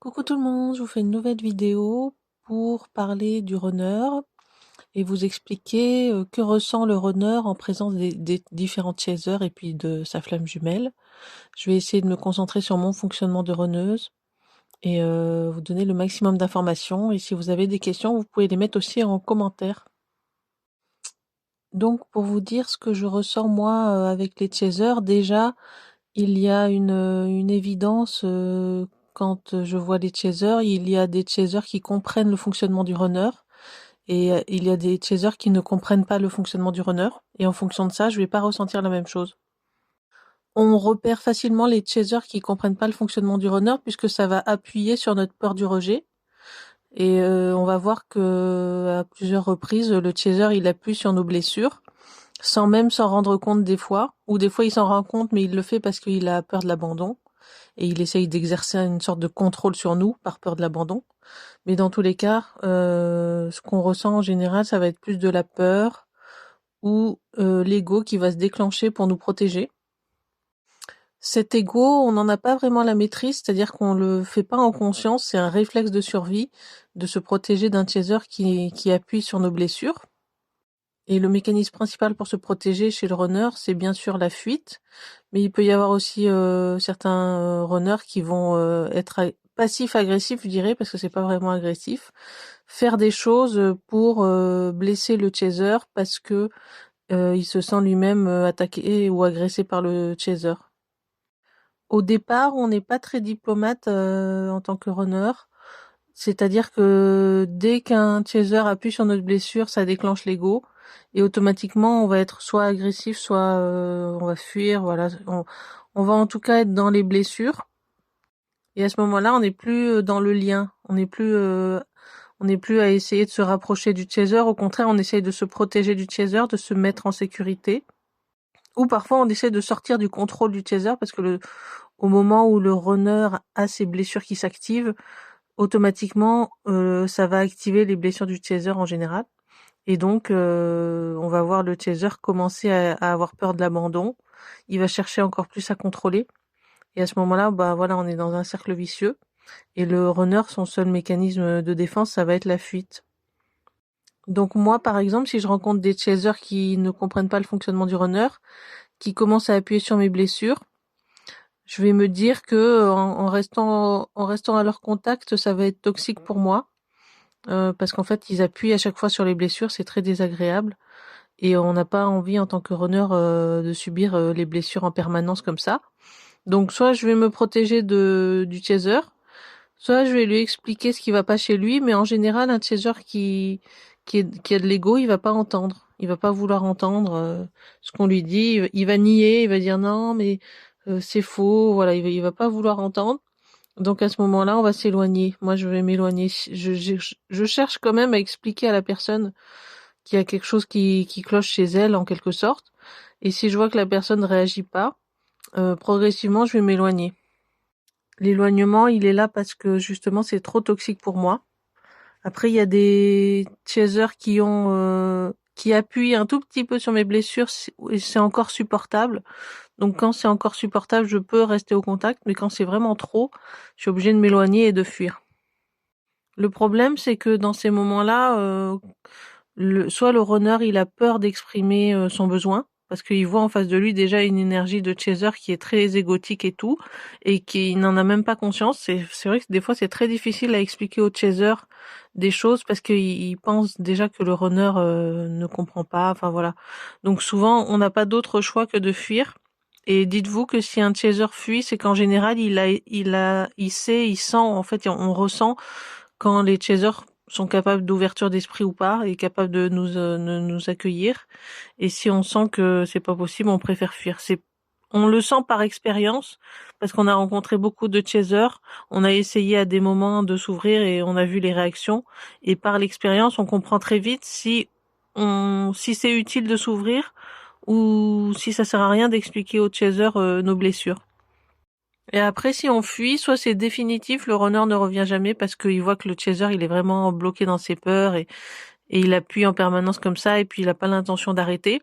Coucou tout le monde, je vous fais une nouvelle vidéo pour parler du runner et vous expliquer que ressent le runner en présence des différents chasers et puis de sa flamme jumelle. Je vais essayer de me concentrer sur mon fonctionnement de runneuse et vous donner le maximum d'informations. Et si vous avez des questions, vous pouvez les mettre aussi en commentaire. Donc pour vous dire ce que je ressens moi avec les chasers, déjà il y a une évidence quand je vois les chasers, il y a des chasers qui comprennent le fonctionnement du runner et il y a des chasers qui ne comprennent pas le fonctionnement du runner et en fonction de ça, je vais pas ressentir la même chose. On repère facilement les chasers qui comprennent pas le fonctionnement du runner puisque ça va appuyer sur notre peur du rejet et on va voir que à plusieurs reprises le chaser il appuie sur nos blessures sans même s'en rendre compte des fois, ou des fois il s'en rend compte mais il le fait parce qu'il a peur de l'abandon et il essaye d'exercer une sorte de contrôle sur nous par peur de l'abandon. Mais dans tous les cas, ce qu'on ressent en général, ça va être plus de la peur ou l'ego qui va se déclencher pour nous protéger. Cet ego, on n'en a pas vraiment la maîtrise, c'est-à-dire qu'on le fait pas en conscience, c'est un réflexe de survie de se protéger d'un chaser qui appuie sur nos blessures. Et le mécanisme principal pour se protéger chez le runner, c'est bien sûr la fuite, mais il peut y avoir aussi certains runners qui vont être passifs-agressifs, je dirais, parce que c'est pas vraiment agressif, faire des choses pour blesser le chaser parce que il se sent lui-même attaqué ou agressé par le chaser. Au départ, on n'est pas très diplomate en tant que runner. C'est-à-dire que dès qu'un chaser appuie sur notre blessure, ça déclenche l'ego et automatiquement on va être soit agressif, soit on va fuir. Voilà, on va en tout cas être dans les blessures. Et à ce moment-là, on n'est plus dans le lien. On n'est plus à essayer de se rapprocher du chaser. Au contraire, on essaye de se protéger du chaser, de se mettre en sécurité. Ou parfois, on essaie de sortir du contrôle du chaser parce que au moment où le runner a ses blessures qui s'activent, automatiquement, ça va activer les blessures du chaser en général. Et donc, on va voir le chaser commencer à avoir peur de l'abandon. Il va chercher encore plus à contrôler. Et à ce moment-là, bah voilà, on est dans un cercle vicieux. Et le runner, son seul mécanisme de défense, ça va être la fuite. Donc moi, par exemple, si je rencontre des chasers qui ne comprennent pas le fonctionnement du runner, qui commencent à appuyer sur mes blessures, je vais me dire que en restant à leur contact, ça va être toxique pour moi. Parce qu'en fait, ils appuient à chaque fois sur les blessures, c'est très désagréable. Et on n'a pas envie en tant que runner de subir les blessures en permanence comme ça. Donc soit je vais me protéger du chaser, soit je vais lui expliquer ce qui va pas chez lui, mais en général un chaser qui a de l'ego, il va pas entendre. Il va pas vouloir entendre ce qu'on lui dit, il va nier, il va dire non mais c'est faux, voilà, il va pas vouloir entendre. Donc à ce moment-là, on va s'éloigner. Moi, je vais m'éloigner. Je cherche quand même à expliquer à la personne qu'il y a quelque chose qui cloche chez elle, en quelque sorte. Et si je vois que la personne ne réagit pas, progressivement, je vais m'éloigner. L'éloignement, il est là parce que justement, c'est trop toxique pour moi. Après, il y a des chasers qui appuient un tout petit peu sur mes blessures et c'est encore supportable. Donc quand c'est encore supportable, je peux rester au contact, mais quand c'est vraiment trop, je suis obligée de m'éloigner et de fuir. Le problème, c'est que dans ces moments-là, soit le runner, il a peur d'exprimer son besoin, parce qu'il voit en face de lui déjà une énergie de chaser qui est très égotique et tout, et qui n'en a même pas conscience. C'est vrai que des fois, c'est très difficile à expliquer au chaser des choses, parce qu'il pense déjà que le runner ne comprend pas, enfin voilà. Donc souvent, on n'a pas d'autre choix que de fuir. Et dites-vous que si un chaser fuit, c'est qu'en général, il sait, il sent, en fait, on ressent quand les chasers sont capables d'ouverture d'esprit ou pas, et capables de nous accueillir. Et si on sent que c'est pas possible, on préfère fuir. On le sent par expérience, parce qu'on a rencontré beaucoup de chasers, on a essayé à des moments de s'ouvrir et on a vu les réactions. Et par l'expérience, on comprend très vite si c'est utile de s'ouvrir ou si ça sert à rien d'expliquer aux chasers nos blessures. Et après, si on fuit, soit c'est définitif, le runner ne revient jamais parce qu'il voit que le chaser, il est vraiment bloqué dans ses peurs et il appuie en permanence comme ça et puis il n'a pas l'intention d'arrêter.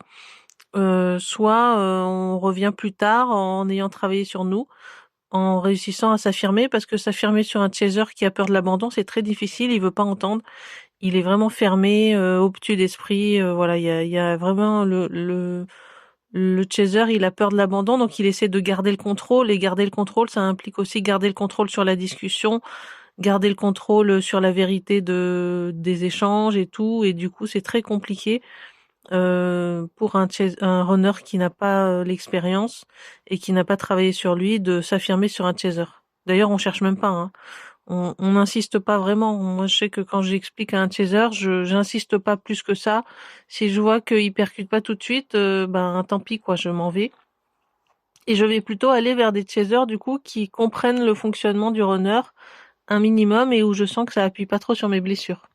Soit on revient plus tard en ayant travaillé sur nous. en réussissant à s'affirmer, parce que s'affirmer sur un chaser qui a peur de l'abandon, c'est très difficile, il veut pas entendre. Il est vraiment fermé, obtus d'esprit, voilà, il y a vraiment le chaser, il a peur de l'abandon, donc il essaie de garder le contrôle, et garder le contrôle, ça implique aussi garder le contrôle sur la discussion, garder le contrôle sur la vérité des échanges et tout, et du coup c'est très compliqué pour un runner qui n'a pas l'expérience et qui n'a pas travaillé sur lui de s'affirmer sur un chaser. D'ailleurs, on cherche même pas, hein. On n'insiste pas vraiment. Moi, je sais que quand j'explique à un chaser, j'insiste pas plus que ça. Si je vois qu'il percute pas tout de suite, ben tant pis quoi, je m'en vais. Et je vais plutôt aller vers des chasers du coup qui comprennent le fonctionnement du runner un minimum et où je sens que ça appuie pas trop sur mes blessures.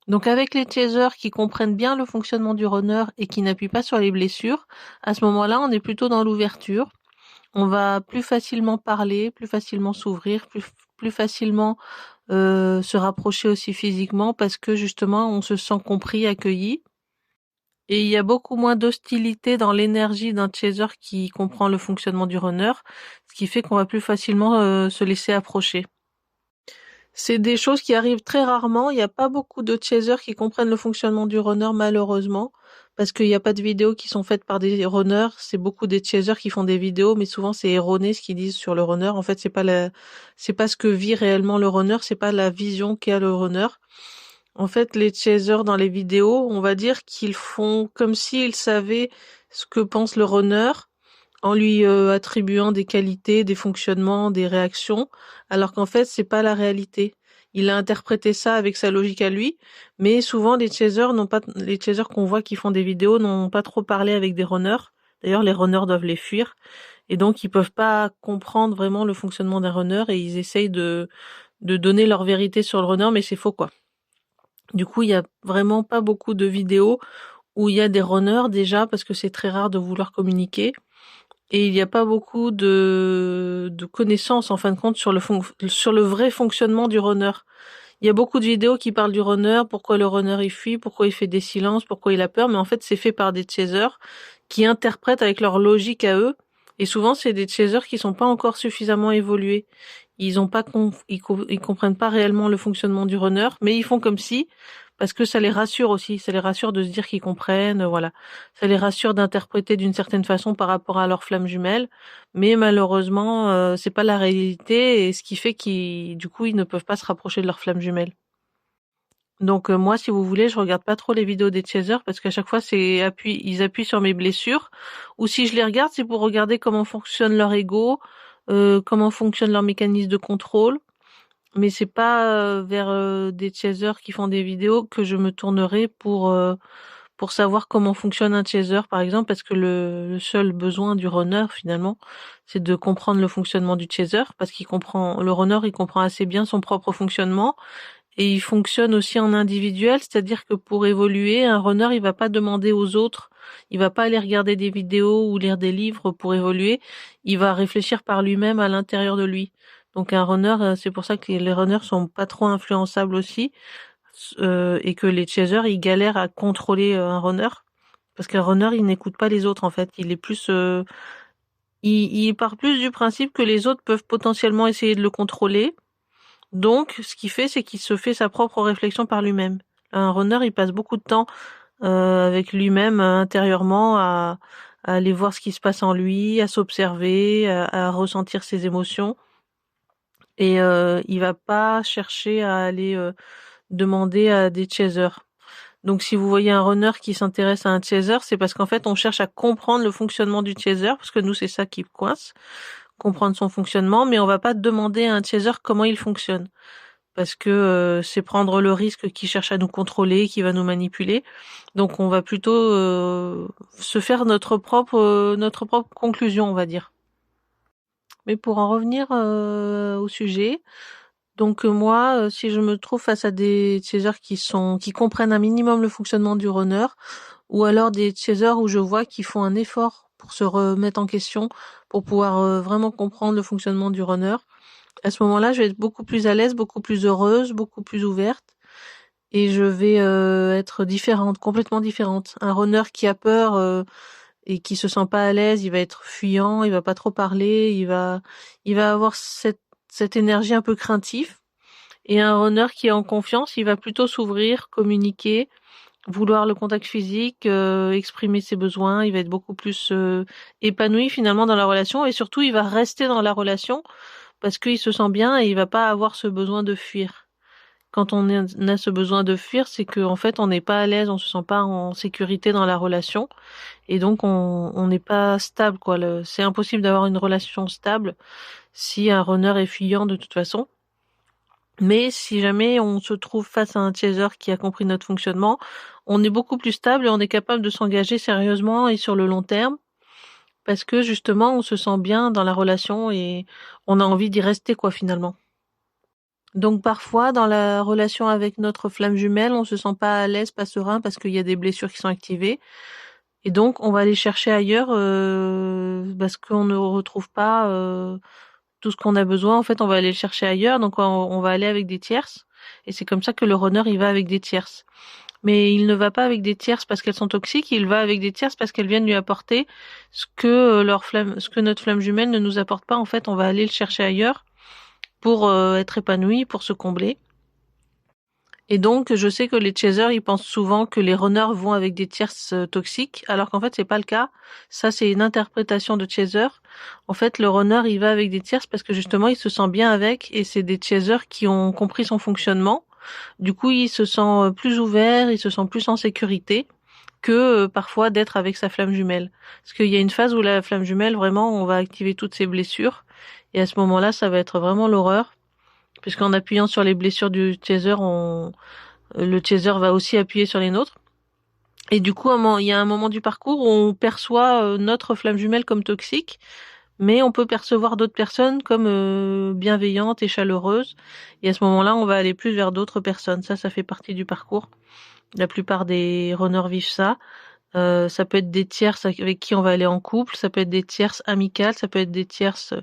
Donc avec les chasers qui comprennent bien le fonctionnement du runner et qui n'appuient pas sur les blessures, à ce moment-là, on est plutôt dans l'ouverture. On va plus facilement parler, plus facilement s'ouvrir, plus facilement se rapprocher aussi physiquement parce que justement on se sent compris, accueilli. Et il y a beaucoup moins d'hostilité dans l'énergie d'un chaser qui comprend le fonctionnement du runner, ce qui fait qu'on va plus facilement se laisser approcher. C'est des choses qui arrivent très rarement. Il n'y a pas beaucoup de chasers qui comprennent le fonctionnement du runner, malheureusement, parce qu'il n'y a pas de vidéos qui sont faites par des runners. C'est beaucoup des chasers qui font des vidéos, mais souvent c'est erroné ce qu'ils disent sur le runner. En fait, c'est pas ce que vit réellement le runner, c'est pas la vision qu'a le runner. En fait, les chasers dans les vidéos, on va dire qu'ils font comme s'ils savaient ce que pense le runner, en lui attribuant des qualités, des fonctionnements, des réactions, alors qu'en fait, c'est pas la réalité. Il a interprété ça avec sa logique à lui, mais souvent les chasers qu'on voit qui font des vidéos n'ont pas trop parlé avec des runners. D'ailleurs, les runners doivent les fuir, et donc ils peuvent pas comprendre vraiment le fonctionnement d'un runner, et ils essayent de donner leur vérité sur le runner, mais c'est faux, quoi. Du coup, il y a vraiment pas beaucoup de vidéos où il y a des runners déjà, parce que c'est très rare de vouloir communiquer. Et il n'y a pas beaucoup de connaissances, en fin de compte, sur le vrai fonctionnement du runner. Il y a beaucoup de vidéos qui parlent du runner, pourquoi le runner il fuit, pourquoi il fait des silences, pourquoi il a peur, mais en fait c'est fait par des chasers qui interprètent avec leur logique à eux. Et souvent c'est des chasers qui sont pas encore suffisamment évolués. Ils ont pas ils comprennent pas réellement le fonctionnement du runner, mais ils font comme si, parce que ça les rassure aussi, ça les rassure de se dire qu'ils comprennent, voilà. Ça les rassure d'interpréter d'une certaine façon par rapport à leur flamme jumelle, mais malheureusement, c'est pas la réalité, et ce qui fait du coup, ils ne peuvent pas se rapprocher de leur flamme jumelle. Donc moi, si vous voulez, je regarde pas trop les vidéos des chasers parce qu'à chaque fois, ils appuient sur mes blessures, ou si je les regarde, c'est pour regarder comment fonctionne leur ego, comment fonctionne leur mécanisme de contrôle, mais c'est pas vers des chasers qui font des vidéos que je me tournerai pour savoir comment fonctionne un chaser, par exemple, parce que le seul besoin du runner, finalement, c'est de comprendre le fonctionnement du chaser, parce le runner, il comprend assez bien son propre fonctionnement, et il fonctionne aussi en individuel, c'est-à-dire que pour évoluer, un runner, il va pas demander aux autres, il va pas aller regarder des vidéos ou lire des livres pour évoluer, il va réfléchir par lui-même à l'intérieur de lui. Donc un runner, c'est pour ça que les runners sont pas trop influençables aussi, et que les chasers, ils galèrent à contrôler un runner, parce qu'un runner, il n'écoute pas les autres, en fait. Il part plus du principe que les autres peuvent potentiellement essayer de le contrôler. Donc, ce qu'il fait, c'est qu'il se fait sa propre réflexion par lui-même. Un runner, il passe beaucoup de temps avec lui-même intérieurement à aller voir ce qui se passe en lui, à s'observer, à ressentir ses émotions. Et il va pas chercher à aller demander à des chasers. Donc si vous voyez un runner qui s'intéresse à un chaser, c'est parce qu'en fait on cherche à comprendre le fonctionnement du chaser, parce que nous c'est ça qui coince, comprendre son fonctionnement, mais on va pas demander à un chaser comment il fonctionne, parce que c'est prendre le risque qu'il cherche à nous contrôler, qui va nous manipuler. Donc on va plutôt se faire notre propre conclusion, on va dire. Mais pour en revenir au sujet, donc moi, si je me trouve face à des chasers qui comprennent un minimum le fonctionnement du runner, ou alors des chasers où je vois qu'ils font un effort pour se remettre en question, pour pouvoir vraiment comprendre le fonctionnement du runner, à ce moment-là, je vais être beaucoup plus à l'aise, beaucoup plus heureuse, beaucoup plus ouverte, et je vais être différente, complètement différente. Un runner qui a peur et qui se sent pas à l'aise, il va être fuyant, il va pas trop parler, il va avoir cette énergie un peu craintive. Et un runner qui est en confiance, il va plutôt s'ouvrir, communiquer, vouloir le contact physique, exprimer ses besoins, il va être beaucoup plus épanoui finalement dans la relation et surtout il va rester dans la relation parce qu'il se sent bien et il va pas avoir ce besoin de fuir. Quand a ce besoin de fuir, c'est qu'en fait on n'est pas à l'aise, on se sent pas en sécurité dans la relation et donc on n'est pas stable quoi. C'est impossible d'avoir une relation stable si un runner est fuyant de toute façon. Mais si jamais on se trouve face à un chaser qui a compris notre fonctionnement, on est beaucoup plus stable et on est capable de s'engager sérieusement et sur le long terme parce que justement on se sent bien dans la relation et on a envie d'y rester quoi finalement. Donc parfois dans la relation avec notre flamme jumelle, on se sent pas à l'aise, pas serein parce qu'il y a des blessures qui sont activées et donc on va aller chercher ailleurs parce qu'on ne retrouve pas tout ce qu'on a besoin, en fait, on va aller le chercher ailleurs, donc on va aller avec des tierces. Et c'est comme ça que le runner, il va avec des tierces. Mais il ne va pas avec des tierces parce qu'elles sont toxiques, il va avec des tierces parce qu'elles viennent lui apporter ce que ce que notre flamme jumelle ne nous apporte pas. En fait, on va aller le chercher ailleurs pour être épanoui, pour se combler. Et donc, je sais que les chasers, ils pensent souvent que les runners vont avec des tierces toxiques, alors qu'en fait, c'est pas le cas. Ça, c'est une interprétation de chaser. En fait, le runner, il va avec des tierces parce que justement, il se sent bien avec, et c'est des chasers qui ont compris son fonctionnement. Du coup, il se sent plus ouvert, il se sent plus en sécurité que parfois d'être avec sa flamme jumelle. Parce qu'il y a une phase où la flamme jumelle, vraiment, on va activer toutes ses blessures, et à ce moment-là, ça va être vraiment l'horreur. Puisqu'en appuyant sur les blessures du chaser, le chaser va aussi appuyer sur les nôtres. Et du coup, il y a un moment du parcours où on perçoit notre flamme jumelle comme toxique, mais on peut percevoir d'autres personnes comme bienveillantes et chaleureuses. Et à ce moment-là, on va aller plus vers d'autres personnes. Ça fait partie du parcours. La plupart des runners vivent ça. Ça peut être des tierces avec qui on va aller en couple, ça peut être des tierces amicales, ça peut être des tierces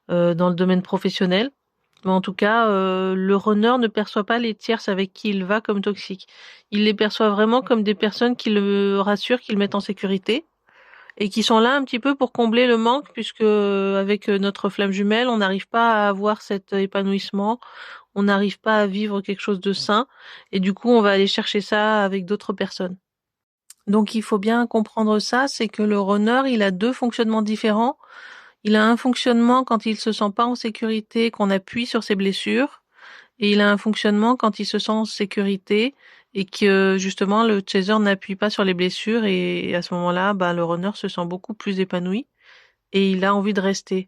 dans le domaine professionnel. Mais en tout cas, le runner ne perçoit pas les tierces avec qui il va comme toxiques. Il les perçoit vraiment comme des personnes qui le rassurent, qui le mettent en sécurité et qui sont là un petit peu pour combler le manque puisque avec notre flamme jumelle, on n'arrive pas à avoir cet épanouissement, on n'arrive pas à vivre quelque chose de sain et du coup, on va aller chercher ça avec d'autres personnes. Donc il faut bien comprendre ça, c'est que le runner, il a deux fonctionnements différents. Il a un fonctionnement quand il se sent pas en sécurité, qu'on appuie sur ses blessures. Et il a un fonctionnement quand il se sent en sécurité et que justement le chaser n'appuie pas sur les blessures et à ce moment-là, bah, le runner se sent beaucoup plus épanoui et il a envie de rester.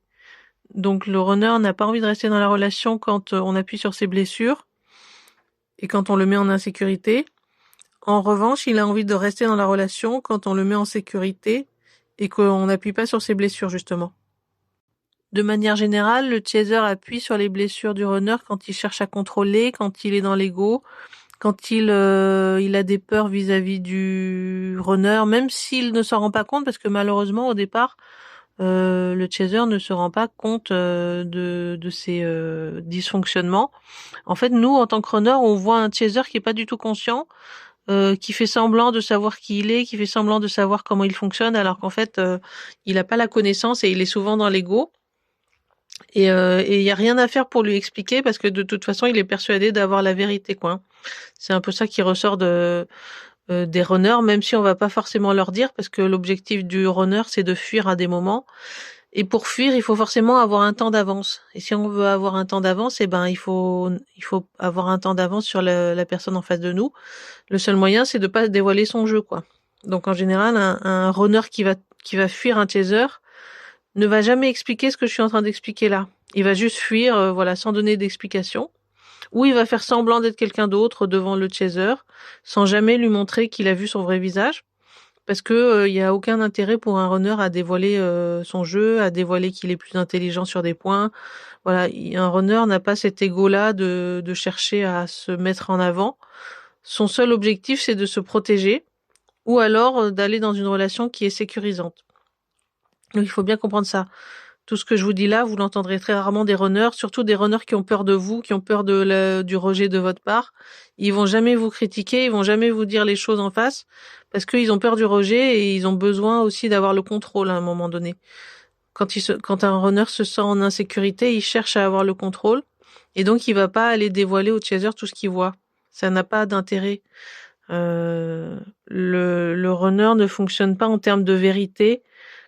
Donc le runner n'a pas envie de rester dans la relation quand on appuie sur ses blessures et quand on le met en insécurité. En revanche, il a envie de rester dans la relation quand on le met en sécurité et qu'on n'appuie pas sur ses blessures justement. De manière générale, le chaser appuie sur les blessures du runner quand il cherche à contrôler, quand il est dans l'ego, quand il a des peurs vis-à-vis du runner, même s'il ne s'en rend pas compte, parce que malheureusement au départ, le chaser ne se rend pas compte de ses dysfonctionnements. En fait, nous, en tant que runner, on voit un chaser qui est pas du tout conscient, qui fait semblant de savoir qui il est, qui fait semblant de savoir comment il fonctionne, alors qu'en fait, il n'a pas la connaissance et il est souvent dans l'ego. Et il y a rien à faire pour lui expliquer parce que de toute façon, il est persuadé d'avoir la vérité, quoi. C'est un peu ça qui ressort des runners, même si on va pas forcément leur dire, parce que l'objectif du runner, c'est de fuir à des moments. Et pour fuir, il faut forcément avoir un temps d'avance. Et si on veut avoir un temps d'avance, eh ben, il faut avoir un temps d'avance sur la personne en face de nous. Le seul moyen, c'est de pas dévoiler son jeu, quoi. Donc, en général, un runner qui va fuir un chaser ne va jamais expliquer ce que je suis en train d'expliquer là. Il va juste fuir, voilà, sans donner d'explication. Ou il va faire semblant d'être quelqu'un d'autre devant le chaser, sans jamais lui montrer qu'il a vu son vrai visage. Parce que il y a aucun intérêt pour un runner à dévoiler son jeu, à dévoiler qu'il est plus intelligent sur des points. Voilà, un runner n'a pas cet ego-là de chercher à se mettre en avant. Son seul objectif, c'est de se protéger, ou alors d'aller dans une relation qui est sécurisante. Donc il faut bien comprendre ça. Tout ce que je vous dis là, vous l'entendrez très rarement des runners, surtout des runners qui ont peur de vous, qui ont peur du rejet de votre part. Ils vont jamais vous critiquer, ils vont jamais vous dire les choses en face, parce qu'ils ont peur du rejet et ils ont besoin aussi d'avoir le contrôle à un moment donné. Quand un runner se sent en insécurité, il cherche à avoir le contrôle, et donc il va pas aller dévoiler au chaser tout ce qu'il voit. Ça n'a pas d'intérêt. Le runner ne fonctionne pas en termes de vérité,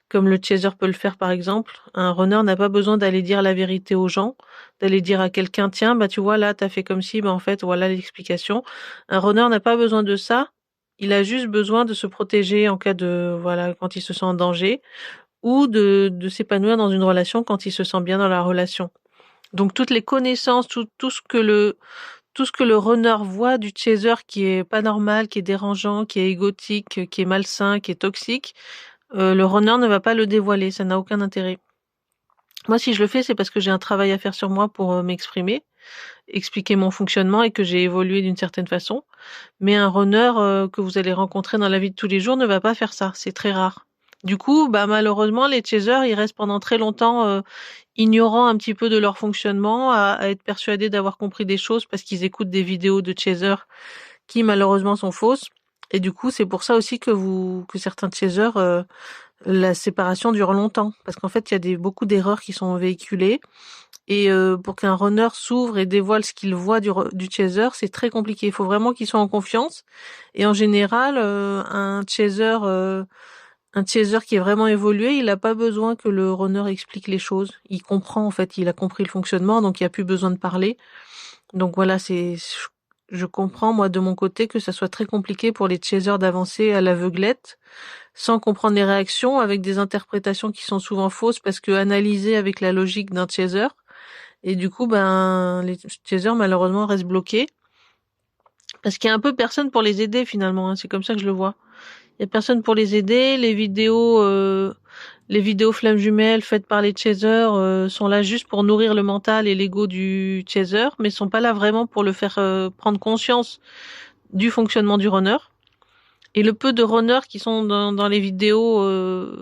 comme le chaser peut le faire par exemple. Un runner n'a pas besoin d'aller dire la vérité aux gens, d'aller dire à quelqu'un, tiens, bah tu vois là, t'as fait comme si, bah en fait, voilà l'explication. Un runner n'a pas besoin de ça. Il a juste besoin de se protéger en cas de, voilà, quand il se sent en danger, ou de s'épanouir dans une relation quand il se sent bien dans la relation. Donc toutes les connaissances, tout ce que le runner voit du chaser qui est pas normal, qui est dérangeant, qui est égotique, qui est malsain, qui est toxique, le runner ne va pas le dévoiler, ça n'a aucun intérêt. Moi, si je le fais, c'est parce que j'ai un travail à faire sur moi pour m'exprimer, expliquer mon fonctionnement et que j'ai évolué d'une certaine façon. Mais un runner que vous allez rencontrer dans la vie de tous les jours ne va pas faire ça, c'est très rare. Du coup, bah malheureusement, les chasers, ils restent pendant très longtemps ignorants un petit peu de leur fonctionnement, à être persuadés d'avoir compris des choses parce qu'ils écoutent des vidéos de chasers qui malheureusement sont fausses. Et du coup, c'est pour ça aussi que certains chasers, la séparation dure longtemps, parce qu'en fait, il y a beaucoup d'erreurs qui sont véhiculées. Et pour qu'un runner s'ouvre et dévoile ce qu'il voit du chaser, c'est très compliqué. Il faut vraiment qu'il soit en confiance. Et en général, un chaser qui est vraiment évolué, il n'a pas besoin que le runner explique les choses. Il comprend en fait, il a compris le fonctionnement, donc il n'y a plus besoin de parler. Donc voilà, je comprends moi de mon côté que ça soit très compliqué pour les chasers d'avancer à l'aveuglette, sans comprendre les réactions, avec des interprétations qui sont souvent fausses parce que analysées avec la logique d'un chaser. Et du coup, ben, les chasers malheureusement restent bloqués parce qu'il y a un peu personne pour les aider finalement, hein. C'est comme ça que je le vois. Il y a personne pour les aider. Les vidéos flammes jumelles faites par les chasers sont là juste pour nourrir le mental et l'ego du chaser, mais sont pas là vraiment pour le faire prendre conscience du fonctionnement du runner. Et le peu de runners qui sont dans les vidéos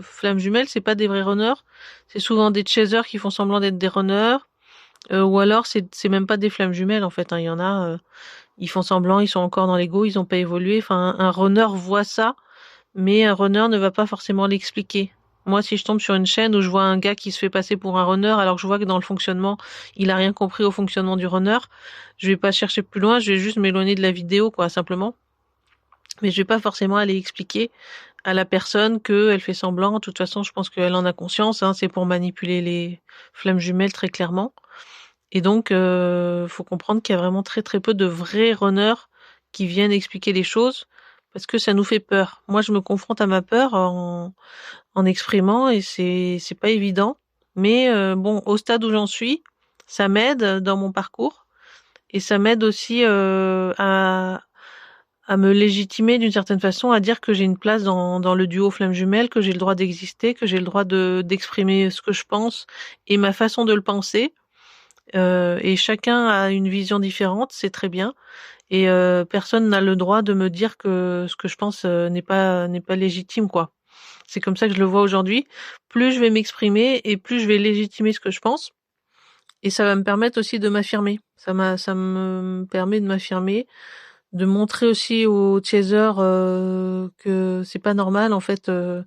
flammes jumelles, c'est pas des vrais runners. C'est souvent des chasers qui font semblant d'être des runners. Ou alors c'est même pas des flammes jumelles en fait, hein. Il y en a, ils font semblant, ils sont encore dans l'ego, ils ont pas évolué. Enfin, un runner voit ça, mais un runner ne va pas forcément l'expliquer. Moi, si je tombe sur une chaîne où je vois un gars qui se fait passer pour un runner, alors que je vois que dans le fonctionnement, il a rien compris au fonctionnement du runner, je vais pas chercher plus loin, je vais juste m'éloigner de la vidéo, quoi, simplement. Mais je vais pas forcément aller expliquer à la personne qu'elle fait semblant. De toute façon, je pense qu'elle en a conscience, hein, c'est pour manipuler les flammes jumelles très clairement. Et donc, faut comprendre qu'il y a vraiment très très peu de vrais runners qui viennent expliquer les choses parce que ça nous fait peur. Moi, je me confronte à ma peur en exprimant et c'est pas évident. Mais bon, au stade où j'en suis, ça m'aide dans mon parcours et ça m'aide aussi à me légitimer d'une certaine façon, à dire que j'ai une place dans le duo Flamme Jumelle, que j'ai le droit d'exister, que j'ai le droit d'exprimer ce que je pense et ma façon de le penser. Et chacun a une vision différente, c'est très bien. Et personne n'a le droit de me dire que ce que je pense n'est pas légitime, quoi. C'est comme ça que je le vois aujourd'hui. Plus je vais m'exprimer et plus je vais légitimer ce que je pense. Et ça va me permettre aussi de m'affirmer. Ça me permet de m'affirmer, de montrer aussi aux chasers que c'est pas normal en fait ce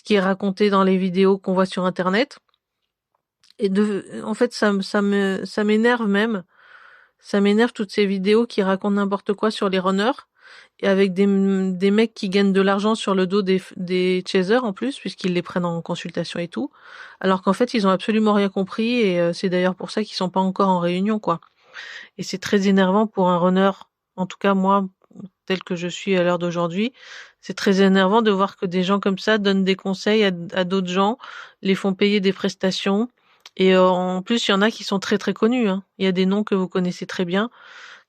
qui est raconté dans les vidéos qu'on voit sur internet. Et en fait ça m'énerve même. Ça m'énerve toutes ces vidéos qui racontent n'importe quoi sur les runners et avec des mecs qui gagnent de l'argent sur le dos des chasers en plus, puisqu'ils les prennent en consultation et tout, alors qu'en fait ils ont absolument rien compris et c'est d'ailleurs pour ça qu'ils sont pas encore en réunion, quoi. Et c'est très énervant pour un runner, en tout cas moi, tel que je suis à l'heure d'aujourd'hui, c'est très énervant de voir que des gens comme ça donnent des conseils à d'autres gens, les font payer des prestations. Et en plus, il y en a qui sont très très connus, hein. Il y a des noms que vous connaissez très bien,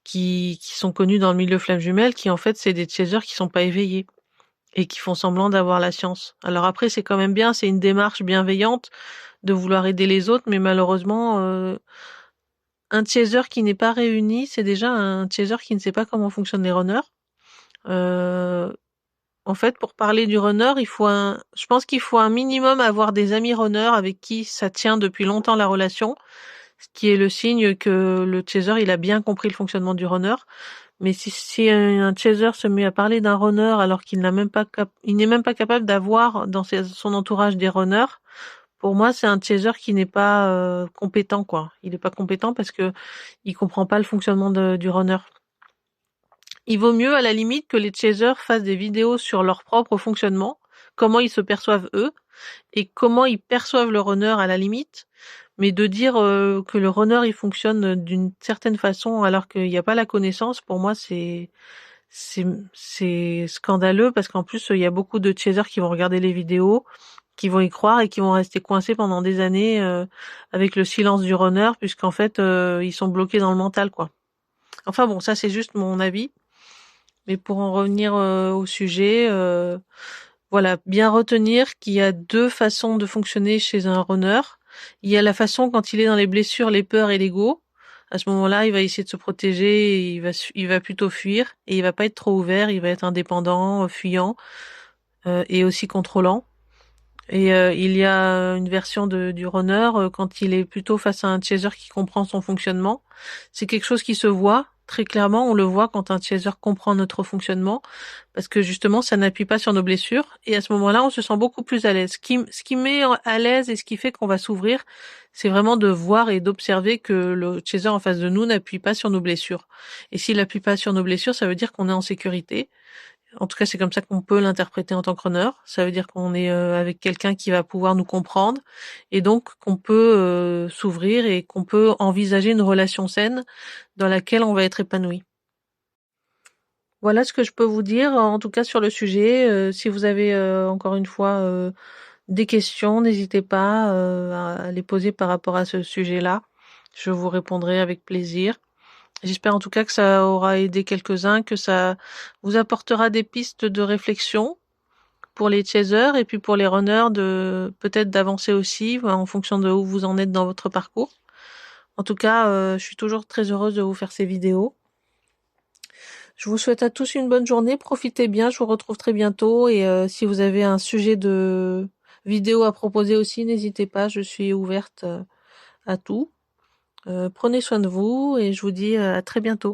qui sont connus dans le milieu flamme jumelle, qui en fait c'est des chasers qui sont pas éveillés et qui font semblant d'avoir la science. Alors après, c'est quand même bien, c'est une démarche bienveillante de vouloir aider les autres, mais malheureusement, un chaser qui n'est pas réuni, c'est déjà un chaser qui ne sait pas comment fonctionnent les runners. Euh, En fait, pour parler du runner, je pense qu'il faut un minimum avoir des amis runners avec qui ça tient depuis longtemps la relation, ce qui est le signe que le chaser, il a bien compris le fonctionnement du runner. Mais si un chaser se met à parler d'un runner alors qu'il n'est même pas capable d'avoir dans son entourage des runners, pour moi, c'est un chaser qui n'est pas compétent, quoi. Il n'est pas compétent parce que il comprend pas le fonctionnement du runner. Il vaut mieux, à la limite, que les chasers fassent des vidéos sur leur propre fonctionnement, comment ils se perçoivent eux, et comment ils perçoivent le runner à la limite. Mais de dire que le runner il fonctionne d'une certaine façon alors qu'il n'y a pas la connaissance, pour moi c'est scandaleux parce qu'en plus il y a beaucoup de chasers qui vont regarder les vidéos, qui vont y croire et qui vont rester coincés pendant des années avec le silence du runner puisqu'en fait ils sont bloqués dans le mental, quoi. Enfin bon, ça c'est juste mon avis. Mais pour en revenir au sujet, voilà, bien retenir qu'il y a deux façons de fonctionner chez un runner. Il y a la façon quand il est dans les blessures, les peurs et l'ego. À ce moment-là, il va essayer de se protéger, et il va plutôt fuir et il va pas être trop ouvert, il va être indépendant, fuyant et aussi contrôlant. Et il y a une version du runner quand il est plutôt face à un chaser qui comprend son fonctionnement. C'est quelque chose qui se voit très clairement. On le voit quand un chaser comprend notre fonctionnement parce que justement, ça n'appuie pas sur nos blessures. Et à ce moment-là, on se sent beaucoup plus à l'aise. Ce qui met à l'aise et ce qui fait qu'on va s'ouvrir, c'est vraiment de voir et d'observer que le chaser en face de nous n'appuie pas sur nos blessures. Et s'il n'appuie pas sur nos blessures, ça veut dire qu'on est en sécurité. En tout cas, c'est comme ça qu'on peut l'interpréter en tant que runner. Ça veut dire qu'on est avec quelqu'un qui va pouvoir nous comprendre et donc qu'on peut s'ouvrir et qu'on peut envisager une relation saine dans laquelle on va être épanoui. Voilà ce que je peux vous dire, en tout cas sur le sujet. Si vous avez encore une fois des questions, n'hésitez pas à les poser par rapport à ce sujet-là. Je vous répondrai avec plaisir. J'espère en tout cas que ça aura aidé quelques-uns, que ça vous apportera des pistes de réflexion pour les chasers et puis pour les runners de peut-être d'avancer aussi en fonction de où vous en êtes dans votre parcours. En tout cas, je suis toujours très heureuse de vous faire ces vidéos. Je vous souhaite à tous une bonne journée, profitez bien, je vous retrouve très bientôt et si vous avez un sujet de vidéo à proposer aussi, n'hésitez pas, je suis ouverte à tout. Prenez soin de vous et je vous dis à très bientôt.